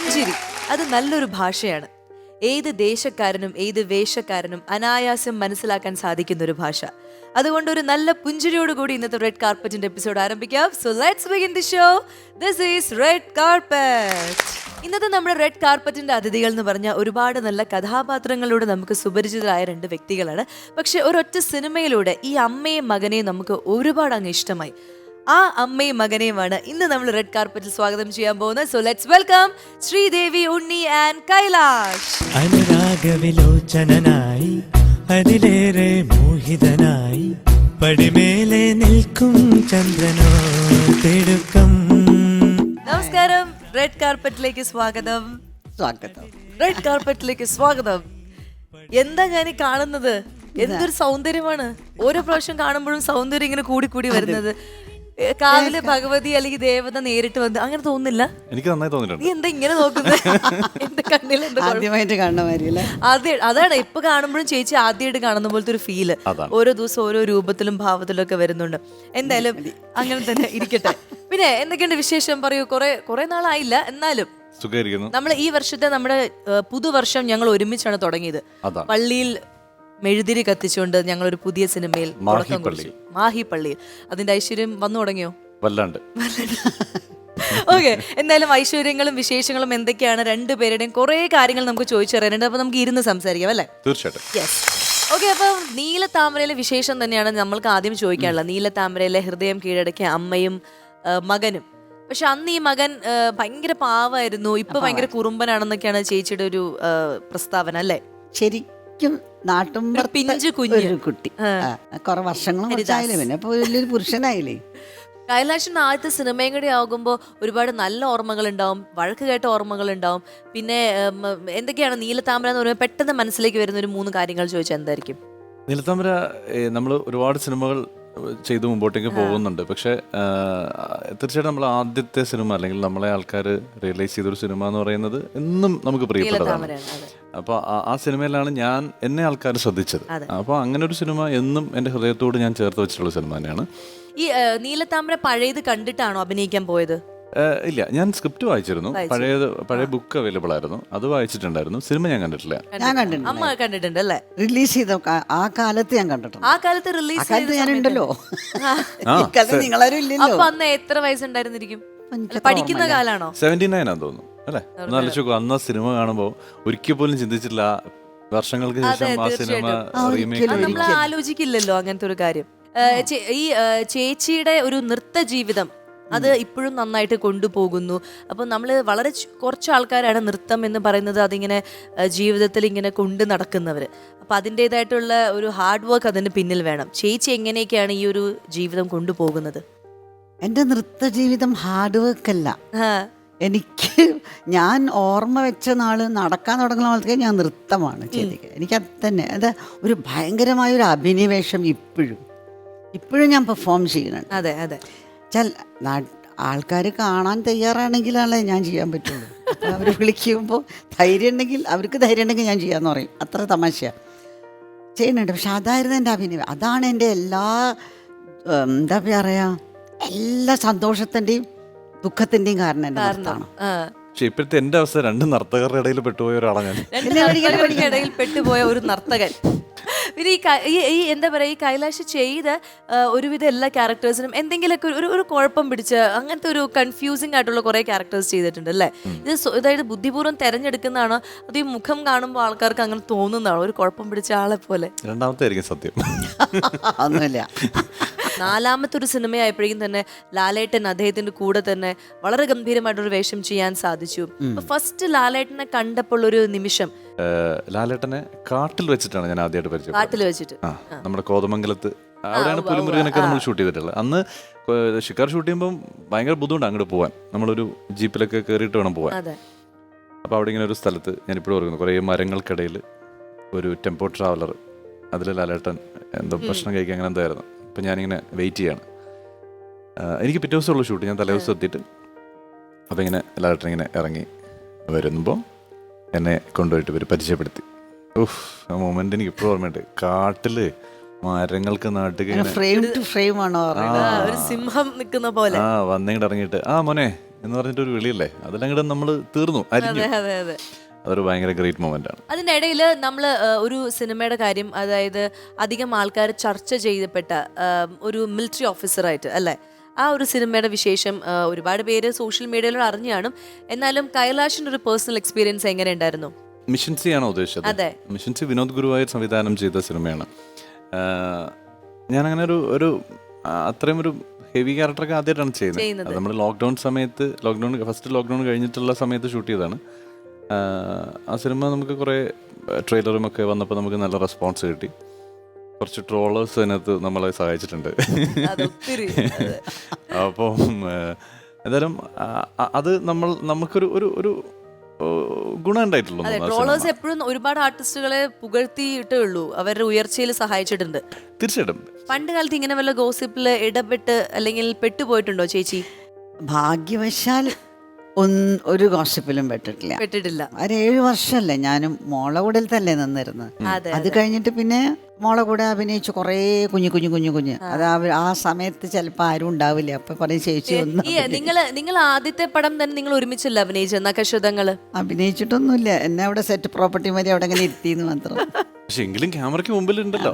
പുഞ്ചിരി അത് നല്ലൊരു ഭാഷയാണ്. ഏത് ദേശക്കാരനും ഏത് വേഷക്കാരനും അനായാസം മനസ്സിലാക്കാൻ സാധിക്കുന്ന ഒരു ഭാഷ. അതുകൊണ്ട് ഒരു നല്ല പുഞ്ചിരിയോടുകൂടി ഇന്നത്തെ റെഡ് കാർപ്പറ്റിന്റെ എപ്പിസോഡ് ആരംഭിക്കാം. So let's begin the show. This is red carpet. ഇന്നത്തെ നമ്മുടെ റെഡ് കാർപ്പറ്റിന്റെ അതിഥികൾ എന്ന് പറഞ്ഞാൽ ഒരുപാട് നല്ല കഥാപാത്രങ്ങളിലൂടെ നമുക്ക് സുപരിചിതരായ രണ്ട് വ്യക്തികളാണ്. പക്ഷെ ഒരൊറ്റ സിനിമയിലൂടെ ഈ അമ്മയും മകനെയും നമുക്ക് ഒരുപാട് അങ്ങ് ഇഷ്ടമായി. ആ അമ്മയും മകനെയുമാണ് ഇന്ന് നമ്മൾ റെഡ് കാർപ്പറ്റിൽ സ്വാഗതം ചെയ്യാൻ പോകുന്നത്. So let's welcome Sreedevi, Unni and Kailash. അനുരാഗവിലോചനായി അതിലേറെ മോഹിതനായി പടിമേലെ നിൽക്കും ചന്ദ്രനോ തിടുക്കം. നമസ്കാരം, റെഡ് കാർപ്പറ്റിലേക്ക് സ്വാഗതം. റെഡ് കാർപ്പറ്റിലേക്ക് സ്വാഗതം. എന്താ ഞാൻ ഈ കാണുന്നത്? എന്തൊരു സൗന്ദര്യമാണ്! ഓരോ പ്രാവശ്യം കാണുമ്പോഴും സൗന്ദര്യം ഇങ്ങനെ കൂടി കൂടി വരുന്നത്. കാവിലെ ഭഗവതി അല്ലെങ്കിൽ ദേവത നേരിട്ട് വന്ന് അങ്ങനെ തോന്നുന്നില്ല? എനിക്ക് നന്നായി തോന്നിയിട്ടുണ്ട്. നീ എന്താ ഇങ്ങനെ നോക്കുന്നത്? എന്റെ കണ്ണിൽ ആദ്യമായിട്ട് കാണുന്ന മാതിരിയല്ലേ? അതാണ് ഇപ്പൊ കാണുമ്പോഴും ചേച്ചി ആദ്യമായിട്ട് കാണുന്ന പോലത്തെ ഒരു ഫീല്. ഓരോ ദിവസം ഓരോ രൂപത്തിലും ഭാവത്തിലും ഒക്കെ വരുന്നുണ്ട്. എന്തായാലും അങ്ങനെ തന്നെ ഇരിക്കട്ടെ. പിന്നെ എന്തൊക്കെയുണ്ട് വിശേഷം? പറയൂ. കുറെ നാളായില്ല, എന്നാലും നമ്മൾ ഈ വർഷത്തെ നമ്മുടെ പുതുവർഷം ഞങ്ങൾ ഒരുമിച്ചാണ് തുടങ്ങിയത്. പള്ളിയിൽ മെഴുതിരി കത്തിച്ചുകൊണ്ട് ഞങ്ങൾ ഒരു പുതിയ സിനിമയിൽ മാഹി പള്ളിയിൽ. അതിന്റെ ഐശ്വര്യം വന്നു തുടങ്ങിയോ? വല്ലാണ്ട്. ഓക്കെ, എന്തായാലും ഐശ്വര്യങ്ങളും വിശേഷങ്ങളും എന്തൊക്കെയാണ് രണ്ടുപേരുടെയും കുറെ കാര്യങ്ങൾ നമുക്ക് ചോദിച്ചറിയാനുണ്ട്. അപ്പൊ നമുക്ക് ഇരുന്ന് സംസാരിക്കാം അല്ലേ? തീർച്ചയായിട്ടും. യെസ്. ഓക്കെ, അപ്പൊ നീലത്താമരയിലെ വിശേഷം തന്നെയാണ് നമ്മൾക്ക് ആദ്യം ചോദിക്കാനുള്ളത്. നീലത്താമരയിലെ ഹൃദയം കീഴടക്കിയ അമ്മയും മകനും. പക്ഷെ അന്ന് ഈ മകൻ ഭയങ്കര പാവായിരുന്നു, ഇപ്പൊ ഭയങ്കര കുറുമ്പനാണെന്നൊക്കെയാണ് ചേച്ചിയുടെ ഒരു പ്രസ്താവന അല്ലേ? ശരിക്കും പിഞ്ചു കുഞ്ഞു കുട്ടി. കുറെ വർഷങ്ങളും കുറച്ചായില്ലേ, പിന്നെ അപ്പൊ വലിയൊരു പുരുഷനായില്ലേ. കൈലാഷിന്റെ ആദ്യത്തെ സിനിമയും കൂടി ആകുമ്പോ ഒരുപാട് നല്ല ഓർമ്മകൾ ഉണ്ടാവും, വഴക്ക് കേട്ട ഓർമ്മകൾ ഉണ്ടാവും. പിന്നെ എന്തൊക്കെയാണ് നീലത്താമര എന്ന് പറയുമ്പോൾ പെട്ടെന്ന് മനസ്സിലേക്ക് വരുന്ന ഒരു 3 കാര്യങ്ങൾ ചോദിച്ചാൽ എന്തായിരിക്കും? നീലത്താമര നമ്മൾ ഒരുപാട് സിനിമകൾ ചെയ്ത് മുമ്പോട്ടേക്ക് പോകുന്നുണ്ട്. പക്ഷെ തീർച്ചയായിട്ടും നമ്മൾ ആദ്യത്തെ സിനിമ അല്ലെങ്കിൽ നമ്മളെ ആൾക്കാർ റിയലൈസ് ചെയ്തൊരു സിനിമ എന്ന് പറയുന്നത് എന്നും നമുക്ക് പ്രിയപ്പെട്ടതാണ്. അപ്പോൾ ആ സിനിമയിലാണ് എന്നെ ആൾക്കാർ ശ്രദ്ധിച്ചത്. അപ്പോൾ അങ്ങനെ ഒരു സിനിമ എന്നും എൻ്റെ ഹൃദയത്തോട് ഞാൻ ചേർത്ത് വെച്ചിട്ടുള്ള സിനിമ തന്നെയാണ്. ഈ നീലത്താമര പഴയത് കണ്ടിട്ടാണോ അഭിനയിക്കാൻ പോയത്? ഇല്ല, ഞാൻ സ്ക്രിപ്റ്റ് വായിച്ചിരുന്നു. പഴയ ബുക്ക് അവൈലബിൾ ആയിരുന്നു, അത് വായിച്ചിട്ടുണ്ടായിരുന്നു. സിനിമ ഞാൻ കണ്ടിട്ടില്ല. അമ്മ കണ്ടിട്ടുണ്ട് അല്ലേ? റിലീസ് ചെയ്ത ആ കാലത്ത് ഞാൻ കണ്ടിട്ടുണ്ട്. ആ കാലത്ത് റിലീസ് ഞാനുണ്ടല്ലോ. നിങ്ങളാരും ഇല്ലല്ലോ. അപ്പൊ അന്ന് എത്ര വയസ്സുണ്ടായിരുന്നിരിക്കും? പഠിക്കുന്ന കാലാണോ? 79 ആണെന്ന് തോന്നുന്നു അല്ലേ? ഒന്ന് ആലോചിച്ച് നോക്കൂ, അന്ന് ആ സിനിമ കാണുമ്പോൾ ഒരിക്കൽ പോലും ചിന്തിച്ചില്ല വർഷങ്ങൾക്ക് ശേഷം ആ സിനിമ റീമേക്ക്. നമ്മൾ ആലോചിക്കില്ലല്ലോ അങ്ങനത്തെ ഒരു കാര്യം. ഈ ചേച്ചിയുടെ ഒരു നൃത്ത ജീവിതം അത് ഇപ്പോഴും നന്നായിട്ട് കൊണ്ടുപോകുന്നു. അപ്പോൾ നമ്മൾ വളരെ കുറച്ച് ആൾക്കാരാണ് നൃത്തം എന്ന് പറയുന്നത് അതിങ്ങനെ ജീവിതത്തിൽ ഇങ്ങനെ കൊണ്ടു നടക്കുന്നവർ. അപ്പോൾ അതിൻ്റെതായിട്ടുള്ള ഒരു ഹാർഡ് വർക്ക് അതിന് പിന്നിൽ വേണം. ചേച്ചി എങ്ങനെയൊക്കെയാണ് ഈ ഒരു ജീവിതം കൊണ്ടുപോകുന്നത്? എൻ്റെ നൃത്ത ജീവിതം ഹാർഡ് വർക്ക് അല്ല. ഞാൻ ഓർമ്മ വെച്ച നാള് നടക്കാൻ തുടങ്ങുന്ന പോലത്തെ ഞാൻ നൃത്തമാണ് ചെയ്തത്. എനിക്കത് തന്നെ അത് ഒരു ഭയങ്കരമായൊരു അഭിനിവേശം ഇപ്പോഴും ഞാൻ പെർഫോം ചെയ്യുന്നുണ്ട്. അതെ അതെ. ആൾക്കാർ കാണാൻ തയ്യാറാണെങ്കിലാണല്ലേ ഞാൻ ചെയ്യാൻ പറ്റുള്ളൂ. അപ്പോൾ അവർ വിളിക്കുമ്പോൾ ധൈര്യം ഉണ്ടെങ്കിൽ, അവർക്ക് ധൈര്യം ഉണ്ടെങ്കിൽ ഞാൻ ചെയ്യാമെന്ന് പറയും. അത്ര തമാശയാണ് ചെയ്യുന്നുണ്ട്. പക്ഷെ അതായിരുന്നു എൻ്റെ അഭിനയം. അതാണ് എൻ്റെ എന്താ പറയുക, എല്ലാ സന്തോഷത്തിൻ്റെയും ദുഃഖത്തിൻ്റെയും കാരണം എൻ്റെ നൃത്തമാണ്. പക്ഷെ ഇപ്പോഴത്തെ എൻ്റെ അവസ്ഥ 2 നർത്തകരുടെ ഇടയിൽ പെട്ടുപോയ ഒരാളാണ് ഞാൻ. ഇടയിൽ പെട്ടുപോയ ഒരു നർത്തകൻ. പിന്നെ ഈ എന്താ പറയുക, ഈ കൈലാഷ് ചെയ്ത ഒരുവിധം എല്ലാ ക്യാരക്ടേഴ്സിനും എന്തെങ്കിലുമൊക്കെ ഒരു കുഴപ്പം പിടിച്ച് അങ്ങനത്തെ ഒരു കൺഫ്യൂസിങ് ആയിട്ടുള്ള കുറെ ക്യാരക്ടേഴ്സ് ചെയ്തിട്ടുണ്ട് അല്ലേ? അതായത് ബുദ്ധിപൂർവ്വം തെരഞ്ഞെടുക്കുന്നതാണോ അത് ഈ മുഖം കാണുമ്പോൾ ആൾക്കാർക്ക് അങ്ങനെ തോന്നുന്നതാണോ ഒരു കുഴപ്പം പിടിച്ച ആളെ പോലെ? രണ്ടാമത്തെ ആയിരിക്കും സത്യം. ഒന്നുമില്ല. 4ാമത്തെ ഒരു സിനിമയായപ്പോഴേക്കും തന്നെ ലാലേട്ടൻ അദ്ദേഹത്തിന്റെ കൂടെ തന്നെ വളരെ ഗംഭീരമായിട്ടൊരു വേഷം ചെയ്യാൻ സാധിച്ചു. ഫസ്റ്റ് ലാലേട്ടനെ കണ്ടപ്പോൾ ഒരു നിമിഷം, ലാലേട്ടനെ കാട്ടിൽ വെച്ചിട്ടാണ് ഞാൻ ആദ്യമായിട്ട് പരിചയം. കാട്ടിൽ വെച്ചിട്ട് നമ്മുടെ കോതമംഗലത്ത്, അവിടെയാണ് പുലിമുരുകനൊക്കെ നമ്മൾ ഷൂട്ട് ചെയ്തിട്ടുള്ളത്. അന്ന് ഷിക്കാർ ഷൂട്ട് ചെയ്യുമ്പോൾ ഭയങ്കര ബുദ്ധിമുട്ടാണ് അങ്ങോട്ട് പോകാൻ. നമ്മളൊരു ജീപ്പിലൊക്കെ കയറിയിട്ട് വേണം പോകാൻ. അപ്പോൾ അവിടെ ഇങ്ങനെ ഒരു സ്ഥലത്ത് ഞാനിപ്പോഴും ഓർക്കുന്നു, കുറേ മരങ്ങൾക്കിടയിൽ ഒരു ടെമ്പോ ട്രാവലർ, അതിൽ ലാലേട്ടൻ എന്തോ ഭക്ഷണം കഴിക്കാൻ അങ്ങനെ എന്തായിരുന്നു. അപ്പം ഞാനിങ്ങനെ വെയിറ്റ് ചെയ്യാണ്. എനിക്ക് പിറ്റേ ദിവസമുള്ള ഷൂട്ട്, ഞാൻ തലേ ദിവസം എത്തിയിട്ട്. അപ്പോൾ ഇങ്ങനെ ലാലേട്ടൻ ഇങ്ങനെ ഇറങ്ങി വരുമ്പോൾ എന്നെ കൊണ്ടുപോയിട്ട് ഇവർ പരിചയപ്പെടുത്തി. ആ മൊമെന്റ് എനിക്ക് ഇപ്പോഴും ഓർമ്മയുണ്ട്. കാട്ടില് മരങ്ങൾക്ക് നാട്ടുക ഫ്രെയിം ടു ഫ്രെയിം ആണോ, ഒരു സിംഹം നിൽക്കുന്ന പോലെ വന്നിങ്ങോട്ട് ഇറങ്ങിയിട്ട്, ആ മോനെ എന്ന് പറഞ്ഞിട്ടൊരു വിളിയല്ലേ, അതിലങ്ങോട്ട് നമ്മൾ തീർന്നു, അരിഞ്ഞു. അതെ അതെ. അതൊരു ഭയങ്കര ഗ്രേറ്റ് മൊമെന്റ് ആണ്. അതിനിടയിൽ നമ്മൾ ഒരു സിനിമയുടെ കാര്യം, അതായത് അധികം ആൾക്കാർ ചർച്ച ചെയ്യപ്പെട്ട ഒരു മിലിറ്ററി ഓഫീസറായിട്ട് അല്ലേ, ആ ഒരു സിനിമയുടെ വിശേഷം ഒരുപാട് പേര് സോഷ്യൽ മീഡിയയിലൂടെ അറിഞ്ഞു കാണും. എന്നാലും കൈലാഷിന്റെ ഒരു പേഴ്സണൽ എക്സ്പീരിയൻസ് എങ്ങനെ ഉണ്ടായിരുന്നു? മിഷൻസി ആണോ ഉദ്ദേശിച്ചത്? അതെ, മിഷൻസി വിനോദ് ഗുരുവായൂർ സംവിധാനം ചെയ്ത സിനിമയാണ്. ഞാനങ്ങനെ ഒരു അത്രയും ഒരു ഹെവി ക്യാരക്ടറൊക്കെ ആദ്യമായിട്ടാണ് ചെയ്യുന്നത്. നമ്മൾ ഫസ്റ്റ് ലോക്ക്ഡൗൺ കഴിഞ്ഞിട്ടുള്ള സമയത്ത് ഷൂട്ട് ചെയ്തതാണ്. ആ സിനിമ നമുക്ക് കുറേ ട്രെയിലറും ഒക്കെ വന്നപ്പോൾ നമുക്ക് നല്ല റെസ്പോൺസ് കിട്ടി. കുറച്ച് ട്രോളേഴ്സ് അതിനകത്ത് നമ്മളെ സഹായിച്ചിട്ടുണ്ട്. അപ്പം എന്തായാലും അത് നമുക്കൊരു ഒരു ഗുണം ഉണ്ടായിട്ടുള്ളൂ. ട്രോളേഴ്സ് എപ്പോഴും ഒരുപാട് ആർട്ടിസ്റ്റുകളെ പുകഴ്ത്തിയിട്ടേ ഉള്ളൂ, അവരുടെ ഉയർച്ചയിൽ സഹായിച്ചിട്ടുണ്ട്. തീർച്ചയായിട്ടും. പണ്ട് കാലത്ത് ഇങ്ങനെ വല്ല ഗോസിപ്പില് ഇടപെട്ട് അല്ലെങ്കിൽ പെട്ടുപോയിട്ടുണ്ടോ ചേച്ചി? ഭാഗ്യവശാൽ ഒരു ഗോസിപ്പിലും പെട്ടിട്ടില്ല. ഒരു 7 വർഷമല്ലേ ഞാനും മോളെ കൂടെ തന്നെ നിന്നിരുന്നത്. അത് കഴിഞ്ഞിട്ട് പിന്നെ മോളെ കൂടെ അഭിനയിച്ചു കുറേ കുഞ്ഞ് അത് ആ സമയത്ത് ചിലപ്പോൾ ആരും ഉണ്ടാവില്ല. അപ്പൊ പറയും ചേച്ചി ഒന്ന്. നിങ്ങൾ ആദ്യത്തെ പടം തന്നെ നിങ്ങൾ ഒരുമിച്ചല്ല അഭിനയിച്ച നഖശതങ്ങള്? അഭിനയിച്ചിട്ടൊന്നുമില്ല, എന്നെ അവിടെ സെറ്റ് പ്രോപ്പർട്ടി വരെ അവിടെ അങ്ങനെ ഇരുത്തിന്ന് മാത്രം. പക്ഷെ എങ്കിലും ക്യാമറയ്ക്ക് മുമ്പിലുണ്ടല്ലോ.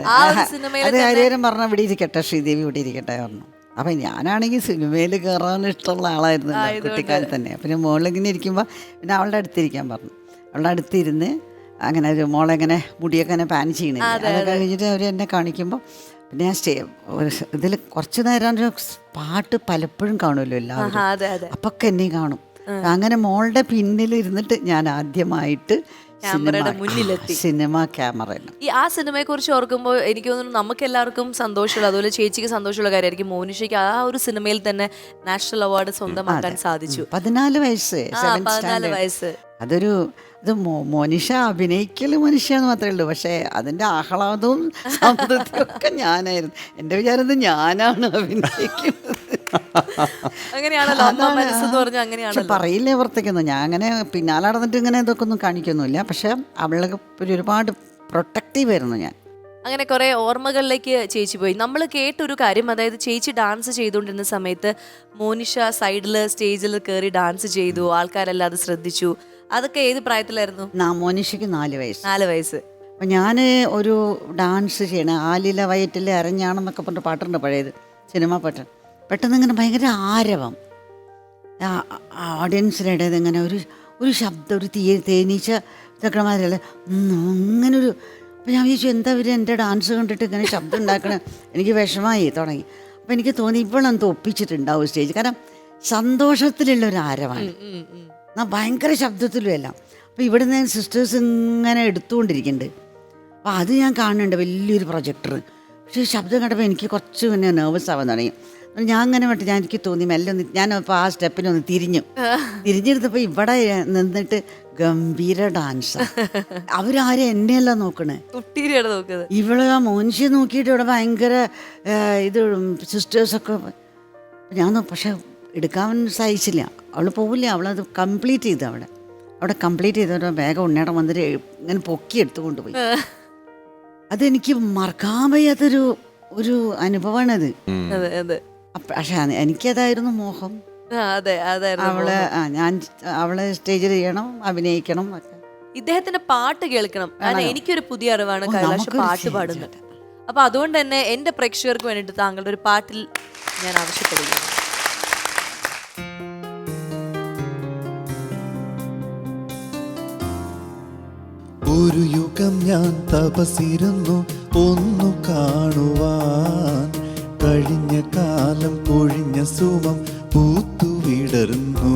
അത് ആരും പറഞ്ഞ ഇവിടെ ഇരിക്കട്ടെ, ശ്രീദേവി ഇവിടെ ഇരിക്കട്ടെ പറഞ്ഞു. അപ്പം ഞാനാണെങ്കിൽ സിനിമയിൽ കയറാൻ ഇഷ്ടമുള്ള ആളായിരുന്നു കുട്ടിക്കാലത്ത് തന്നെ. പിന്നെ മോളിങ്ങനെ ഇരിക്കുമ്പോൾ പിന്നെ അവളുടെ അടുത്തിരിക്കാൻ പറഞ്ഞു. അവളുടെ അടുത്തിരുന്ന് അങ്ങനെ ഒരു മോളെങ്ങനെ മുടിയൊക്കെ അങ്ങനെ പാൻ ചെയ്യണേ. അത് കഴിഞ്ഞിട്ട് അവർ എന്നെ കാണിക്കുമ്പോൾ പിന്നെ ഞാൻ ഇതിൽ കുറച്ച് നേരം പാട്ട് പലപ്പോഴും കാണുമല്ലോ എല്ലാവരും, അപ്പൊക്കെ എന്നെ കാണും. അങ്ങനെ മോളുടെ പിന്നിൽ ഇരുന്നിട്ട് ഞാൻ ആദ്യമായിട്ട് സിനിമ ക്യാമറ. ആ സിനിമയെ കുറിച്ച് ഓർക്കുമ്പോൾ എനിക്ക് തോന്നുന്നു നമുക്ക് എല്ലാവർക്കും സന്തോഷമുള്ള, അതുപോലെ ചേച്ചിക്ക് സന്തോഷമുള്ള കാര്യമായിരിക്കും. മോനിഷയ്ക്ക് ആ ഒരു സിനിമയിൽ തന്നെ നാഷണൽ അവാർഡ് സ്വന്തമാക്കാൻ സാധിച്ചു. 14 വയസ്സ്. അത് മോനിഷ അഭിനയിക്കല് മനുഷ്യാന്ന് മാത്രമേ ഉള്ളൂ, പക്ഷെ അതിന്റെ ആഹ്ലാദവും സമ്മതവും ഒക്കെ ഞാനായിരുന്നു. എന്റെ വിചാരം ഞാനാണ് അഭിനയിക്കുന്നത്. പറയില്ലേ പുറത്തേക്കൊന്നും. ഞാൻ അങ്ങനെ പിന്നാലെ നടന്നിട്ട് ഇങ്ങനെ ഇതൊക്കെ ഒന്നും കാണിക്കൊന്നുമില്ല. പക്ഷെ അവളൊക്കെ ഒരുപാട് പ്രൊട്ടക്റ്റീവ് ആയിരുന്നു ഞാൻ. അങ്ങനെ കുറെ ഓർമ്മകളിലേക്ക് ചേച്ചി പോയി. നമ്മൾ കേട്ടൊരു കാര്യം, അതായത് ചേച്ചി ഡാൻസ് ചെയ്തുകൊണ്ടിരുന്ന സമയത്ത് മോനിഷ സൈഡിൽ സ്റ്റേജിൽ കയറി ഡാൻസ് ചെയ്തു, ആൾക്കാരെല്ലാം അത് ശ്രദ്ധിച്ചു. അതൊക്കെ ഏത് പ്രായത്തിലായിരുന്നു? മോനിഷയ്ക്ക് 4 വയസ്സ്. അപ്പം ഞാൻ ഒരു ഡാൻസ് ചെയ്യണേ, ആലില വയറ്റിലെ അരഞ്ഞാണെന്നൊക്കെ പറഞ്ഞ പാട്ടുണ്ട്, പഴയത് സിനിമ പാട്ട്. പെട്ടെന്ന് ഇങ്ങനെ ഭയങ്കര ആരവം ഓഡിയൻസിനിടയിൽ ഇങ്ങനെ ഒരു ശബ്ദം, ഒരു തേനീച്ച ചക്രമാരല്ലേ അങ്ങനൊരു. അപ്പം ഞാൻ വിചാരിച്ചു എന്താ ഇവർ എൻ്റെ ഡാൻസ് കണ്ടിട്ട് ഇങ്ങനെ ശബ്ദം ഉണ്ടാക്കണേ. എനിക്ക് വിഷമായി തുടങ്ങി. അപ്പം എനിക്ക് തോന്നി ഇവളെന്തോ ഒപ്പിച്ചിട്ടുണ്ടാവും സ്റ്റേജ്. കാരണം സന്തോഷത്തിലുള്ളൊരു ആരവാണ്, ഭയങ്കര ശബ്ദത്തിലും എല്ലാം. അപ്പോൾ ഇവിടെ നിന്ന് സിസ്റ്റേഴ്സ് ഇങ്ങനെ എടുത്തുകൊണ്ടിരിക്കുന്നുണ്ട്. അപ്പോൾ അത് ഞാൻ കാണുന്നുണ്ട്, വലിയൊരു പ്രൊജക്ടർ. പക്ഷേ ശബ്ദം കണ്ടപ്പോൾ എനിക്ക് കുറച്ച് പിന്നെ നെർവസ് ആവാൻ തുടങ്ങി. ഞാൻ അങ്ങനെ എനിക്ക് തോന്നി മെല്ലെ ഞാൻ ഇപ്പോൾ ആ സ്റ്റെപ്പിനൊന്ന് തിരിഞ്ഞെടുത്തപ്പോൾ ഇവിടെ നിന്നിട്ട് ഗംഭീര ഡാൻസ്. അവരാരും എന്നെയല്ല നോക്കണേ, ഇവിടെ ആ മോനിഷയെ നോക്കിയിട്ട് ഇവിടെ ഭയങ്കര ഇത് സിസ്റ്റേഴ്സൊക്കെ. ഞാൻ പക്ഷെ എടുക്കാൻ സഹിച്ചില്ല. അവൾ പോവില്ല, അവളത് കംപ്ലീറ്റ് ചെയ്തു. അവിടെ കംപ്ലീറ്റ് ചെയ്തവരുടെ വേഗം ഉണ്ണേടം വന്നിട്ട് ഇങ്ങനെ പൊക്കി എടുത്തുകൊണ്ട് പോയി. അതെനിക്ക് മറക്കാൻ വയ്യാത്തൊരു അനുഭവമാണത്. പക്ഷെ എനിക്കതായിരുന്നു മോഹം. അവളെ സ്റ്റേജിൽ ചെയ്യണം, അഭിനയിക്കണം. ഇദ്ദേഹത്തിന്റെ പാട്ട് കേൾക്കണം. എനിക്കൊരു പുതിയ അറിവാണ് കൈലാഷ് പാട്ട് പാടുന്നത്. അപ്പൊ അതുകൊണ്ട് തന്നെ എന്റെ പ്രേക്ഷകർക്ക് വേണ്ടിയിട്ട് താങ്കളുടെ ഒരു പാട്ടിൽ ഞാൻ ആവശ്യപ്പെടുകയാണ്. ഒരു യുഗം ഞാൻ തപസിരുന്നു ഒന്നു കാണുവാൻ, കഴിഞ്ഞ കാലം കൊഴിഞ്ഞ സുമം പൂത്തുവിടർന്നു.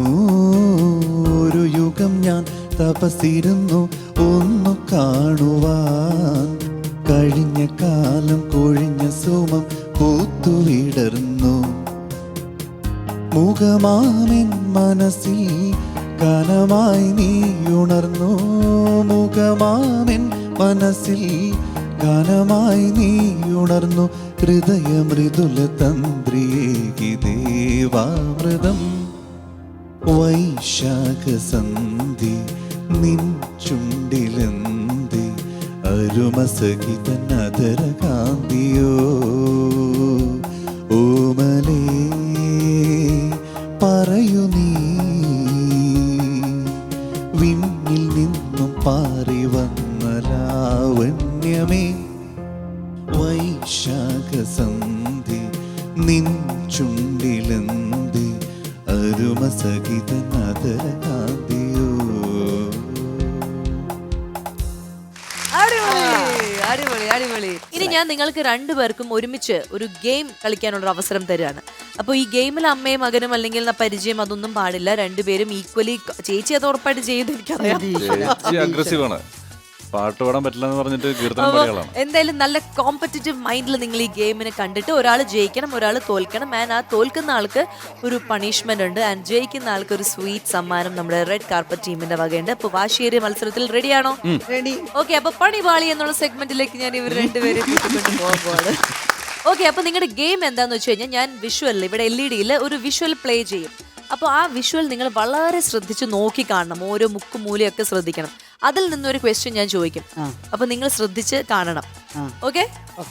ഒരു യുഗം ഞാൻ തപസിരുന്നു ഒന്നു കാണുവാൻ, കഴിഞ്ഞ കാലം കൊഴിഞ്ഞ സുമം പൂത്തുവിടർന്നു. മുഖമാമെൻ മനസ്സിൽ ഗാനമായി നീ ഉണർന്നു. മുഖമാമെൻ മനസ്സിൽ ഗാനമായി നീ ഉണർന്നു. ഹൃദയമൃദുല തന്ത്രിയേകി ദേവാമൃതം. വൈശാഖസന്ധി നിൻ ചുണ്ടിലെന്തി അരുമസഖിതനധരകാന്തിയോ. ഓമലേ പറയൂ നീ വിണ്ണിൽ നിന്നും പാറി വന്ന ലാവണ്യമേ വൈശാഖസന്ധി നിൻ ചുണ്ടിലെന്തി അരുമസഹിത നദരകാന്തിയോ. അടിപൊളി അടിപൊളി. ഇനി ഞാൻ നിങ്ങൾക്ക് രണ്ടുപേർക്കും ഒരുമിച്ച് ഒരു ഗെയിം കളിക്കാനുള്ള അവസരം തരികയാണ്. അപ്പോൾ ഈ ഗെയിമിൽ അമ്മയും മകനും അല്ലെങ്കിൽ പരിചയം അതൊന്നും പാടില്ല. രണ്ടുപേരും ഈക്വലി. ചേച്ചി അത് ഉറപ്പായിട്ട് ചെയ്ത് എനിക്കറിയാം. ചേച്ചി അഗ്രസീവ് ആണ്, പാട്ട് പാടാൻ പറ്റില്ല എന്ന് പറഞ്ഞിട്ട് കീർത്തനം പാടികളാണ്. എന്തായാലും നല്ല കോമ്പറ്റീറ്റീവ് മൈൻഡിൽ നിങ്ങൾ ഈ ഗെയിമിനെ കണ്ടിട്ട് ഒരാൾ ജയിക്കണം, ഒരാൾ തോൽക്കണം. ആൻഡ് ആ തോൽക്കുന്ന ആൾക്ക് ഒരു പണിഷ്മെന്റ് ഉണ്ട്, ആൻഡ് ജയിക്കുന്ന ആൾക്ക് ഒരു സ്വീറ്റ് സമ്മാനം നമ്മുടെ റെഡ് കാർപ്പറ്റ് ടീമിന്റെ വകയുണ്ട്. അപ്പൊ വാശിയേറിയ മത്സരത്തിൽ റെഡിയാണോ? റെഡി. ഓക്കെ, അപ്പൊ പണിപാളി എന്നുള്ള സെഗ്മെന്റിലേക്ക് ഞാൻ ഇവർ രണ്ടുപേരും കൂട്ടിക്കൊണ്ട് പോകുമ്പോൾ ഓക്കെ. അപ്പൊ നിങ്ങളുടെ ഗെയിം എന്താന്ന് വെച്ച് കഴിഞ്ഞാൽ ഞാൻ വിഷ്വൽ ഇവിടെ LED ഒരു വിഷ്വൽ പ്ലേ ചെയ്യും. അപ്പോൾ ആ വിഷ്വൽ നിങ്ങൾ വളരെ ശ്രദ്ധിച്ച് നോക്കി കാണണം, ഓരോ മുക്കും മൂലയൊക്കെ ശ്രദ്ധിക്കണം. അതിൽ നിന്നൊരു ക്വസ്റ്റ്യൻ ഞാൻ ചോദിക്കും, അപ്പൊ നിങ്ങൾ ശ്രദ്ധിച്ച് കാണണം. ഓക്കെ,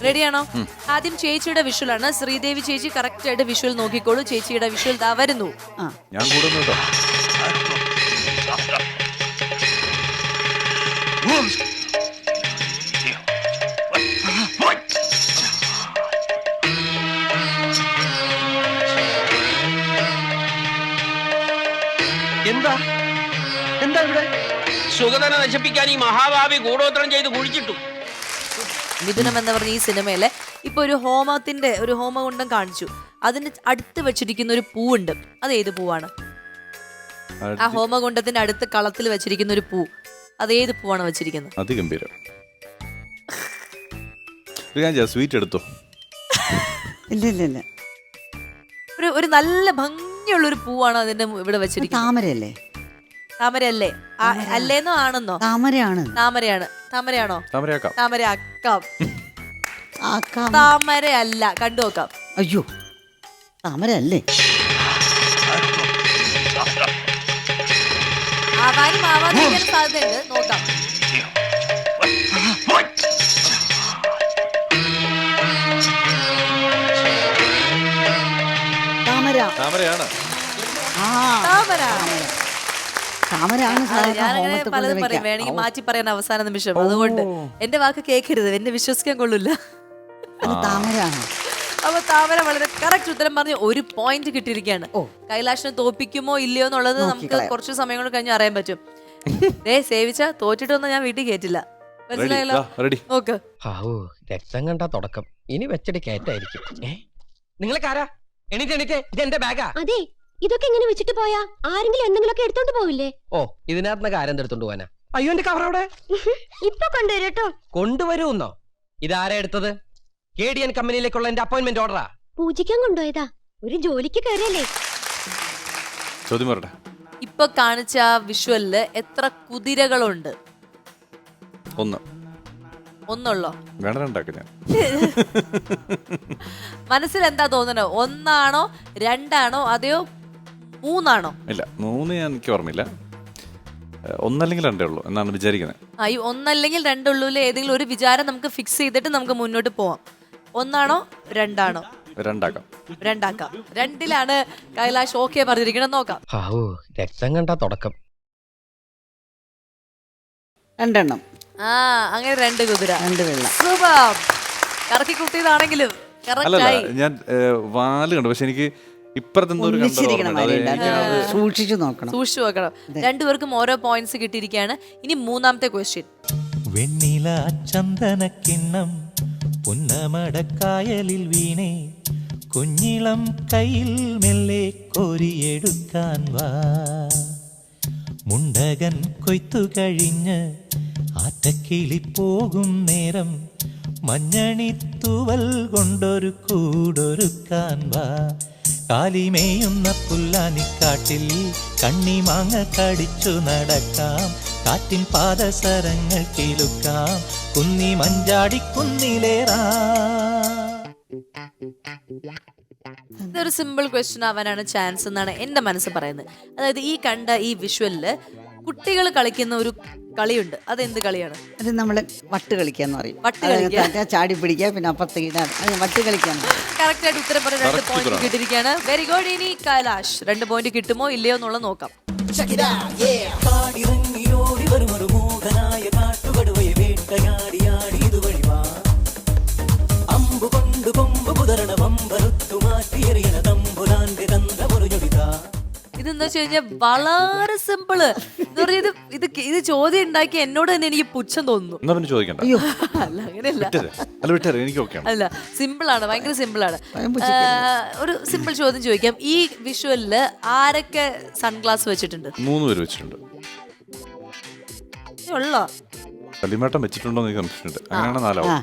റെഡിയാണോ? ആദ്യം ചേച്ചിയുടെ വിഷ്വൽ ആണ്. ശ്രീദേവി ചേച്ചി കറക്റ്റ് ആയിട്ട് വിഷ്വൽ നോക്കിക്കോളൂ. ചേച്ചിയുടെ വിഷ്വൽ ദാ വരുന്നു. ഞാൻ കൂടുന്നു കേട്ടോ. എന്താ എന്താ ഇവിടെ സുഗതനെ നശിപ്പിക്കാൻ ഈ മഹാഭാവി ഗൂഢോത്രം ചെയ്ത് കുഴിച്ചിട്ടു. മിഥുനം എന്ന് പറഞ്ഞ ഈ സിനിമയിലെ ഇപ്പൊ ഒരു ഹോമകുണ്ടം കാണിച്ചു. അതിന് അടുത്ത് വെച്ചിരിക്കുന്ന ഒരു പൂവുണ്ട്. അത് ഏത് പൂവാണ്? ആ ഹോമകുണ്ടത്തിന്റെ അടുത്ത് കളത്തിൽ വെച്ചിരിക്കുന്ന ഒരു പൂ, അത് ഏത് പൂവാണ് വെച്ചിരിക്കുന്നത്? അതിഗംഭീരം. സ്വീറ്റ് എടുത്തോ. ഇല്ല ഇല്ല ഇല്ല, ഒരു നല്ല ഭംഗിയുള്ള ഒരു പൂവാണ് അതിന്റെ ഇവിടെ വെച്ചിരിക്കുന്നത്. താമരയല്ലേ? താമരയല്ലേ? അല്ലേന്നോ ആണെന്നോ? താമരയാണ്. താമരയാണ്. താമരയാണോ? താമരയാക്കാം. താമരയാക്കാം. താമരയല്ല, കണ്ടു നോക്കാം. അയ്യോ, താമരയല്ലേ? ആവാനും ആവാതിരിക്കാൻ സാധ്യതയുണ്ട്, നോക്കാം. താമരയാണ്. താമരയാണ്. ഞാനങ്ങനെ പലതും പറയും, വേണമെങ്കിൽ മാറ്റി പറയാൻ അവസാന നിമിഷം. അതുകൊണ്ട് എന്റെ വാക്ക് കേൾക്കരുത്, എന്നെ വിശ്വസിക്കാൻ കൊള്ളൂല. താമരയാണ്. അപ്പൊ താമര വളരെ കറക്റ്റ് ഉത്തരം പറഞ്ഞ് 1 പോയിന്റ് കിട്ടിയിരിക്കുകയാണ്. കൈലാഷിനെ തോപ്പിക്കുമോ ഇല്ലയോ എന്നുള്ളത് നമുക്ക് കുറച്ച് സമയം കൊണ്ട് കഴിഞ്ഞ് അറിയാൻ പറ്റും. സേവിച്ച തോറ്റിട്ടൊന്നും ഞാൻ വീട്ടിൽ കേറ്റില്ല, മനസ്സിലായല്ലോ? നോക്ക്. രക്തം കണ്ട തുടക്കം, ഇനി വെച്ചടി കയറ്റായിരിക്കും. നിങ്ങളെക്കാരാ? എണീറ്റ് ഇതെന്റെ ബാഗാ. അതെ, ഇതൊക്കെ എങ്ങനെ വെച്ചിട്ട് പോയാ ആരെങ്കിലും എന്തെങ്കിലുമൊക്കെ എടുത്തോണ്ട് പോവില്ലേ? ഓ, ഇതിനകത്ത് കാര്യം എടുത്തോണ്ട് പോവാനാ? അയ്യോ, എന്റെ കവർ അവിടെ. ഇപ്പൊ കൊണ്ടുവരും കേട്ടോ. കൊണ്ടുവരുമെന്നോ? ഇതാരാ എടുത്തത്? KDN കമ്പനിയിലേക്കുള്ള എന്റെ അപ്പോയിന്റ്മെന്റ് ഓർഡറാ. പൂജിക്കാൻ കൊണ്ടുപോയതാ, ഒരു ജോലിക്ക് കയറിയല്ലേ. ചോദ്യം പറട്ടെ. ഇപ്പൊ കാണിച്ച ആ വിഷ്വലില് എത്ര കുതിരകളുണ്ട്? ഒന്നുള്ളോ? വേണം രണ്ടാക്കാം ഞാൻ. മനസ്സിൽ എന്താ തോന്നണോ? 1 ആണോ 2 ആണോ അതെയോ 3 ആണോ? ഇല്ല, 3 എനിക്ക് ഓർമ്മയില്ല. 1 അല്ലെങ്കിൽ 2 ഉള്ളൂ എന്നാണ് വിചാരിക്കുന്നത്. ഈ 1 അല്ലെങ്കിൽ 2 ഉള്ളൂല്ലേ? ഏതെങ്കിലും ഒരു വിചാരം നമുക്ക് ഫിക്സ് ചെയ്തിട്ട് നമുക്ക് മുന്നോട്ട് പോവാം. 1 ആണോ 2 ആണോ? 2 ആക്കാം. 2 കൈലാഷ് ഓക്കെ പറഞ്ഞിരിക്കണം, നോക്കാം. രക്തം കണ്ട തുടക്കം. 2 അങ്ങനെ 2 കുതിര, 2 വെള്ളം. സൂപ്പർ. കറക്കി കുത്തിയതാണെങ്കിലും അല്ലല്ല, ഞാൻ വാല് കണ്ടു, പക്ഷെ എനിക്ക് സൂക്ഷിച്ചു നോക്കണം. സൂക്ഷിച്ചു നോക്കണം. 2 പേർക്കും ഓരോ പോയിന്റ്സ് കിട്ടിയിരിക്കുകയാണ്. ഇനി 3ാമത്തെ ക്വസ്റ്റ്യൻ. വെണ്ണില ചന്ദനക്കിണ്ണം പുന്നമടക്കായലിൽ വീണേ കുഞ്ഞിളം കയ്യിൽ മെല്ലെ കോരിയെടുക്കാൻ വാ. മുണ്ടകൻ കൊയ്ത്തു കഴിഞ്ഞ് ആറ്റക്കിളി പോകും നേരം മഞ്ഞണിത്തൂവൽ കൊണ്ടൊരു കൂടൊരുക്കാൻ വാ. കാലിമേയുന്ന പുല്ലാനിക്കാട്ടിൽ കണ്ണിമാങ്ങ കടിച്ചു നടക്കാം. കാറ്റിൻ പാദസരങ്ങൾ കേൾക്കാം. കുന്നി മഞ്ചാടി കുന്നിലേറാം. ഇതൊരു സിമ്പിൾ ക്വസ്റ്റ്യൻ ആവാനാണ് ചാൻസ് എന്നാണ് എന്റെ മനസ്സ് പറയുന്നത്. അതായത് ഈ കണ്ട ഈ വിഷ്വലില് കുട്ടികൾ കളിക്കുന്ന ഒരു കളിയുണ്ട്. അതെന്ത് കളിയാണ്? അത് നമ്മള് വട്ട് കളിക്കാന്ന് പറയും. വട്ട് കളിക്കാൻ, ചാടി പിടിക്കുക, പിന്നെ അപ്പുറത്തേക്ക് ഇടാൻ. വട്ട് കളിക്കാൻ കറക്റ്റ് ആയിട്ട് ഉത്തരം പറഞ്ഞ 2 പോയിന്റ് കിട്ടിയിരിക്കുകയാണ്. Very good. ഇനി കൈലാഷ് 2 പോയിന്റ് കിട്ടുമോ ഇല്ലയോ എന്നുള്ളത് നോക്കാം. കാടിറങ്ങിയോടി വരുമൊരു മൂകനായ കാട്ടുകടുവയെ വേട്ടയാടിയാടി ഇതുവഴി വാ അമ്പു കൊണ്ട് കൊമ്പ് കുതരണ വമ്പറുത്തു മാറ്റിയെറിയണ തമ്പുരാന്റെ തന്ത്രമൊരു ഞൊടിതാ. ഇതെന്താ വെച്ച് കഴിഞ്ഞാൽ വളരെ സിമ്പിള് എന്ന് പറഞ്ഞാൽ ഇത് ചോദ്യം ഉണ്ടാക്കി എന്നോട് തന്നെ എനിക്ക് പുച്ഛം തോന്നുന്നു. എന്നാ പിന്നെ ചോദിക്കണ്ട. അല്ല അങ്ങനെയല്ല, അല്ല വിട്ടേരെ, എനിക്ക് ഓക്കെയാണ്. അല്ല സിമ്പിൾ ആണ്, ഭയങ്കര സിമ്പിൾ ആണ്. ഒരു സിമ്പിൾ ചോദ്യം ചോദിക്കാം. ഈ വിഷ്വലില് ആരൊക്കെ സൺഗ്ലാസ് വെച്ചിട്ടുണ്ട്? 3 പേര് വെച്ചിട്ടുണ്ട്. ഉള്ളോ? കല്ലിമേട്ടം വെച്ചിട്ടുണ്ടോ എന്ന് കൺഫ്യൂഷൻ. അങ്ങനെയാണ് 4 ആവും.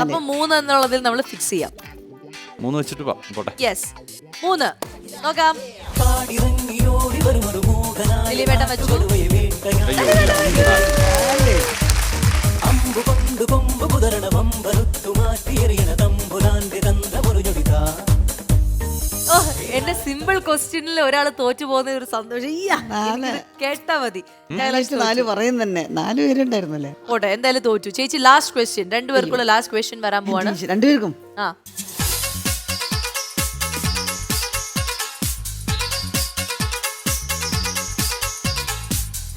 അപ്പൊ 3 എന്നുള്ളതിൽ നമ്മൾ ഫിക്സ് ചെയ്യാം. 3 വെച്ചിട്ട് പോട്ടെ. യെസ്, 3 നോക്കാം. കാടിറങ്ങിയോടി വരുമൊരു മൂകനായ ദിലീപേട്ടൻ വെച്ചു. കാട്ടുകടുവയെ വേട്ടയാടി അമ്പു കൊണ്ട് കൊമ്പ് കുതരണ വമ്പറുത്തു മാറ്റിയെറിയണ തമ്പുരാന്റെ തന്ത്രമൊരു ഞൊടിതാ. ഓ, എന്റെ സിമ്പിൾ ക്വസ്റ്റ്യനിൽ ഒരാൾ തോറ്റു പോകുന്ന ഒരു സന്തോഷം കേട്ടാ മതി. 4 പറയും തന്നെ. 4 പേരുണ്ടായിരുന്നല്ലേ. പോട്ടെ, എന്തായാലും തോറ്റു. ചേച്ചി ലാസ്റ്റ് ക്വസ്റ്റ്യൻ, 2 പേർക്കുള്ള ലാസ്റ്റ് ക്വസ്റ്റ്യൻ വരാൻ പോവാണ്. 2 പേർക്കും ആ,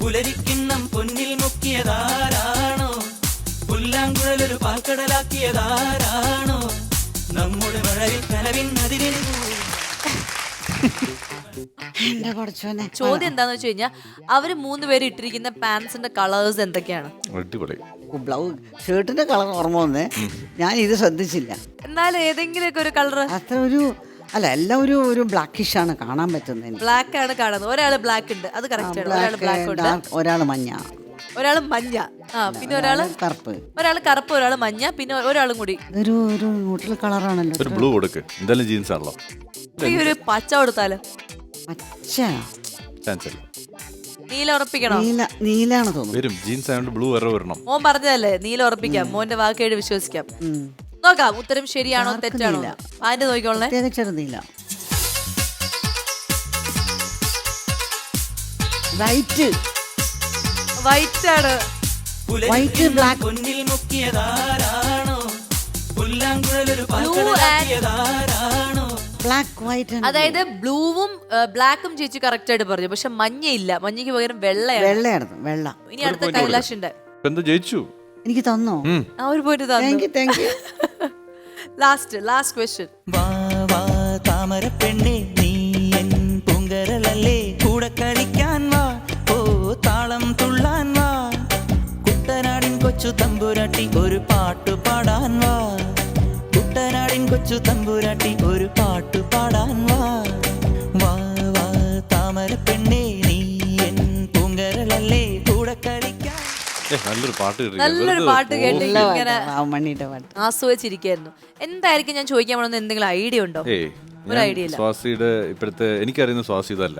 പുലരിക്കിണ്ണം പൊന്നിൽ മുക്കിയതാരാണോ, പുല്ലാങ്കുഴലൊരു പാൽക്കടലാക്കിയതാരാണോ, നമ്മുടെ മഴയിൽ കനവിന്നതിന്. എന്റെ പഠിച്ചോനെ. ചോദ്യം എന്താന്ന് വെച്ച് കഴിഞ്ഞാൽ അവര് 3 പേര് ഇട്ടിരിക്കുന്ന പാൻസിന്റെ കളേഴ്സ് എന്തൊക്കെയാണ്? അടിപൊളി. ബ്ലൗസ് ഷർട്ടിന്റെ കളർ ഓർമ്മ വന്നേ. ഞാൻ ഇത് ശ്രദ്ധിച്ചില്ല. എന്നാലും ഏതെങ്കിലുമൊക്കെ ഒരു കളർ. അത്ര അല്ല, എല്ലാം ഒരു ബ്ലാക്കിഷ് ആണ് കാണാൻ പറ്റുന്നത്. ബ്ലാക്ക് ആണ് കാണുന്നത്. ഒരാള് ബ്ലാക്ക് ഉണ്ട്, അത് കറക്റ്റ് ആണ്. ഒരാള് ബ്ലാക്ക് ഉണ്ട്, ഒരാള് മഞ്ഞ, ഒരാള് മഞ്ഞ, പിന്നെ ഒരാള് കറുപ്പ്, ഒരാള് മഞ്ഞ, പിന്നെ ഒരാളും കൂടി ഒരു ന്യൂട്രൽ കളറാണല്ലോ. ഒരു ബ്ലൂ കൊടുക്ക്. എന്തായാലും ജീൻസ് ആണല്ലോ. ഈ ഒരു പച്ച കൊടുത്താല് പച്ച ചാൻസ് ഇല്ല. നീല ഉറപ്പിക്കണോ? നീലാണ് തോന്നുന്നു. വരും. ജീൻസ് ആയതുകൊണ്ട് ബ്ലൂ വേറെ വരണം. മോൻ പറഞ്ഞതല്ലേ നീല ഉറപ്പിക്കാം. മോന്റെ വാക്കേട് വിശ്വസിക്കാം. നോക്കാം ഉത്തരം ശരിയാണോ തെറ്റാണോ. ആന്റെ നോക്കിക്കോളേ. ചെറുനീല. വൈറ്റ് ആണ്. White black. പൊന്നിൽ മുക്കിയതാരാണോ, പുല്ലാങ്കുഴലൊരു പാൽക്കടലാക്കിയതാരാണോ. Black white. അതായത് ബ്ലൂവും ബ്ലാക്കും ചേച്ചി കറക്റ്റ് ആയിട്ട് പറഞ്ഞു. പക്ഷെ മഞ്ഞയില്ല. മഞ്ഞയ്ക്ക് പകരം വെള്ളയായിരുന്നു. വെള്ള. ഇനി അടുത്ത കൈലാഷിന്റെ. എന്താ ജയിച്ചു? എനിക്ക് തന്നോ? ആ ഒരു പോയിട്ട് താങ്ക് യു. Last question. വാ വാ താമര പെണ്ണേ നീ എൻ പൂങ്കരലല്ലേ, കൂടെ കളിക്കാൻ വാ, ഓ താളം തുള്ളാൻ വാ, കുട്ടനാടിൻ കൊച്ചു തമ്പുരാട്ടി ഒരു പാട്ടു പാടാൻ വാ, കുട്ടനാടിൻ കൊച്ചു തമ്പുരാട്ടി ഒരു പാട്ടു പാടാൻ വാ, വാ വാ താമര പെണ്ണേ നീ എൻ പൂങ്കരലല്ലേ, കൂടെ കളിക്കാൻ. നല്ലൊരു പാട്ട് നല്ലൊരു പാട്ട് കേട്ട് ഇങ്ങനെ മണ്ണിയുടെ പാട്ട് ആസ്വദിച്ചിരിക്കായിരുന്നു. എന്തായിരിക്കും ഞാൻ ചോദിക്കാൻ പോകുന്നത്? എന്തെങ്കിലും ഐഡിയ ഉണ്ടോ? ഒരു ഐഡിയ ഇല്ല. സ്വാസിയുടെ ഇപ്പോഴത്തെ എനിക്കറിയുന്ന സ്വാസി ഇതല്ല.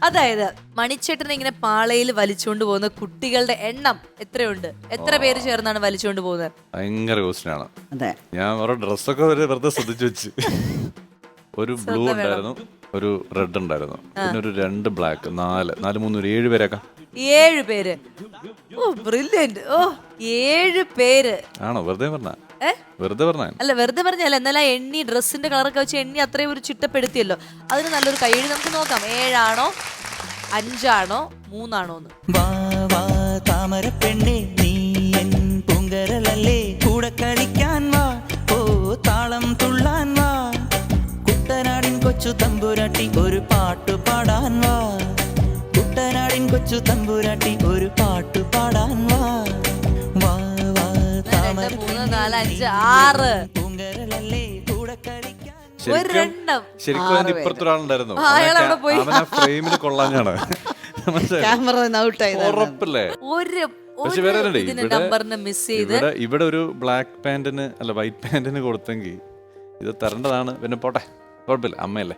അതായത് മണിച്ചേട്ടനെ ഇങ്ങനെ പാളയിൽ വലിച്ചുകൊണ്ട് പോകുന്ന കുട്ടികളുടെ എണ്ണം എത്രയുണ്ട്? എത്ര പേര് ചേർന്നാണ് വലിച്ചുകൊണ്ട് പോകുന്നത്? ഭയങ്കര ക്വസ്റ്റ്യൻ ആണ്. അതെ. ഞാൻ അവരുടെ ഡ്രസ്സൊക്കെ വരെ വെറുതെ ശ്രദ്ധിച്ചു വെച്ച്. ഒരു ബ്ലൂ ഉണ്ടായിരുന്നു, ഒരു റെഡ് ഉണ്ടായിരുന്നു, പിന്നെ ഒരു 2 ബ്ലാക്ക്, 4 3 ഒരു 7 പേരേക്കാം. 7 പേര്. ഓ ബ്രില്യന്റ്. ഓ 7 പേര് ആണോ? വെറുതെ പറഞ്ഞ? വെറുതെ പറഞ്ഞ? അല്ല വെറുതെ പറഞ്ഞല്ല. എന്നാലും എണ്ണി ഡ്രസ്സിന്റെ കളറൊക്കെ വെച്ച് എണ്ണി അത്രയും ഒരു ചിട്ടപ്പെടുത്തിയല്ലോ. അതിന് നല്ലൊരു കൈയ്യടി നമുക്ക് നോക്കാം. 7 ആണോ 5 ആണോ 3 ആണോ എന്ന്. വാ വാ താമര പെണ്ണേ നീ എൻ പൂങ്കരലല്ലേ, കൂടെ കളിക്കാൻ വാ, ഓ താളം തുള്ളാൻ വാ, കുട്ടനാടിൻ കൊച്ചു തമ്പുരാട്ടി ഒരു പാട്ടു പാടാൻ വാ, കുട്ടനാടിൻ കൊച്ചു തമ്പുരാട്ടി ഒരു പാട്ടു പാടാൻ വാ, വാ വാ താമര 2 3 4 5 6 പൂങ്കരലല്ലേ, കൂടെ കളിക്കാൻ. ഒരെണ്ണം. ശരിക്കും അതിന്റെ ഇപ്പുറത്തൊരാളുണ്ടായിരുന്നു. അയാൾ അവിടെ പോയി. അവനാ ഫ്രെയിമിൽ കൊള്ളാഞ്ഞാണ്. ക്യാമറ ഔട്ടായി. ഉറപ്പല്ലേ? പക്ഷെ വേറെ നമ്പറിന് മിസ് ചെയ്ത് ഇവിടെ ഒരു ബ്ലാക്ക് പാന്റിന് അല്ല വൈറ്റ് പാന്റിന് കൊടുത്തെങ്കിൽ ഇത് തരേണ്ടതാണ്. പിന്നെ പോട്ടെ, കുഴപ്പമില്ല, അമ്മയല്ലേ.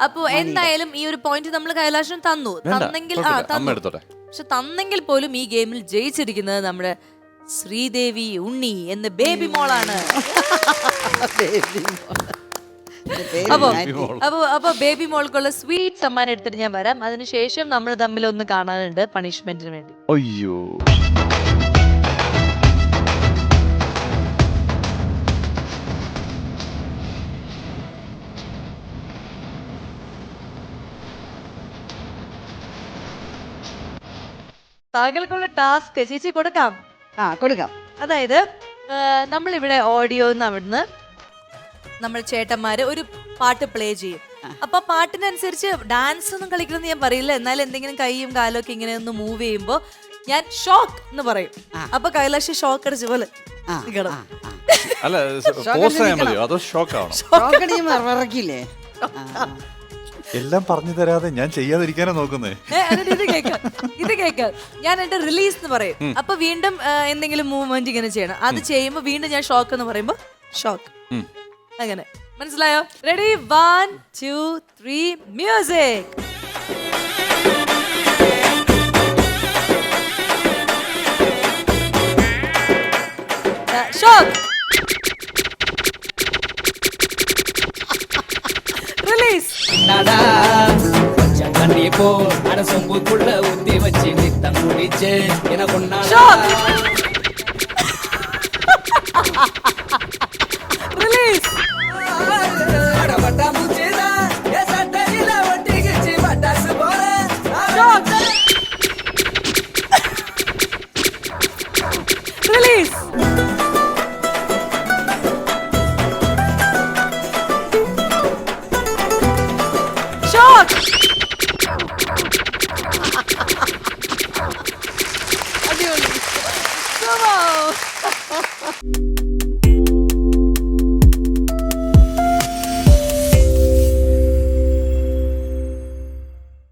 അപ്പൊ എന്തായാലും ഈ ഒരു പോയിന്റ് നമ്മൾ കൈലാഷം തന്നു. തന്നെങ്കിൽ അമ്മ എടുത്തോട്ടെ. പക്ഷെ തന്നെങ്കിൽ പോലും ഈ ഗെയിമിൽ ജയിച്ചിരിക്കുന്നത് നമ്മുടെ ശ്രീദേവി ഉണ്ണി എന്ന ബേബി മോളാണ്. അപ്പൊ ബേബി മോൾക്കുള്ള സ്വീറ്റ് സമ്മാനം എടുത്തിട്ട് ഞാൻ വരാം. അതിനുശേഷം നമ്മൾ തമ്മിൽ ഒന്ന് കാണാനുണ്ട് പണിഷ്മെന്റിന് വേണ്ടി. അയ്യോ. താങ്കൾക്കുള്ള ടാസ്ക് ചേച്ചി കൊടുക്കാം. കൊടുക്കാം. അതായത് നമ്മളിവിടെ ഓഡിയോ അവിടുന്ന് നമ്മൾ ചേട്ടന്മാര് ഒരു പാട്ട് പ്ലേ ചെയ്യും. അപ്പൊ പാട്ടിനനുസരിച്ച് ഡാൻസ് ഒന്നും കളിക്കണമെന്ന് ഞാൻ പറയില്ല, എന്നാൽ എന്തെങ്കിലും കൈയും കാലും ഒക്കെ ഇങ്ങനെ ഒന്ന് മൂവ് ചെയ്യുമ്പോ ഞാൻ ഷോക്ക് എന്ന് പറയും. അപ്പൊ കൈലാഷ് ഷോക്ക് അടിച്ച പോലെ നിക്കണം. അല്ല പോസ്റ്റ് ചെയ്യാൻ മതിയോ അതോ ഷോക്ക് ആവണം? വിറക്കില്ലേ? എല്ലാം പറഞ്ഞു തരാതെ ഞാൻ ചെയ്യാതിരിക്കാനാ നോക്കുന്നേ. ഇത് കേൾക്കാം. ഞാൻ എന്റെ റിലീസ് എന്ന് പറയും. അപ്പൊ വീണ്ടും എന്തെങ്കിലും മൂവ്മെന്റ് ഇങ്ങനെ ചെയ്യണം. അത് ചെയ്യുമ്പോ വീണ്ടും ഞാൻ ഷോക്ക് എന്ന് പറയുമ്പോ ഷോക്ക്. അങ്ങനെ മനസ്സിലായോ? Ready, 1 2 3 music. ഷോക്ക്. ரிலீஸ். தண்ணி போ அட சொம்புக்குள்ள ஊத்தி வச்சு நித்தம் குடிச்சு என பொண்ணா ரிலீஸ். அட வட்டா முச்சேதா ஏ சட்டையில ஒட்டிக்கிச்சு பட்டாசு போற ரிலீஸ். ஷாக். அடியோலி. Come on.